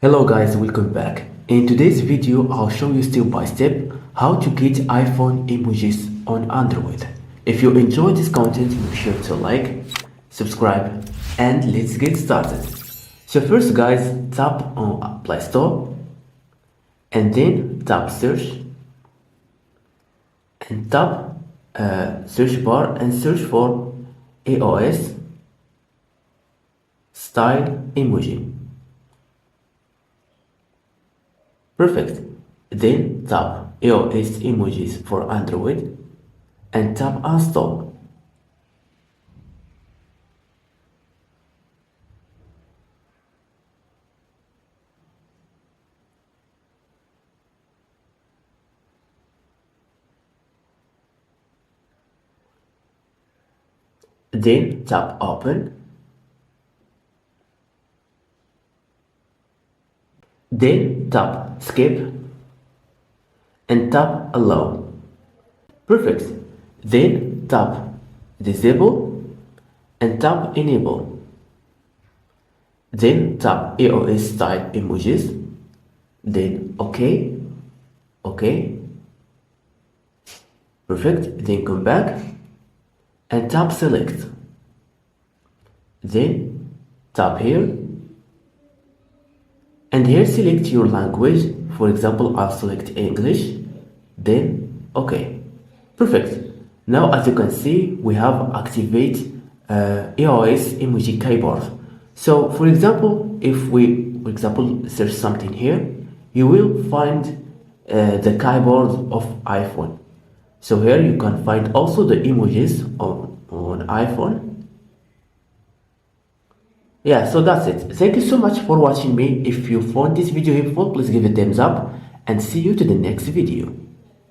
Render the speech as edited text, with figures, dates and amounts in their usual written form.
Hello guys, welcome back. In today's video, I'll show you step by step how to get iPhone emojis on Android. If you enjoyed this content, make sure to like, subscribe, and let's get started. So first guys, tap on Play Store and then tap search and tap search bar and search for iOS style emoji. Perfect. Then tap iOS emojis for Android and tap install. Then tap open. Then tap skip and tap allow. Perfect. Then tap disable and tap enable. Then tap iOS style emojis. Then OK. OK. Perfect. Then come back and tap select. Then tap here. And here select your language. For example, I'll select English. Then OK. Perfect. Now as you can see, we have activate iOS emoji keyboard. So for example, if we, for example, search something here, you will find the keyboard of iPhone. So here you can find also the emojis on iPhone. Yeah, so that's it. Thank you so much for watching me. If you found this video helpful, please give it a thumbs up and see you to the next video.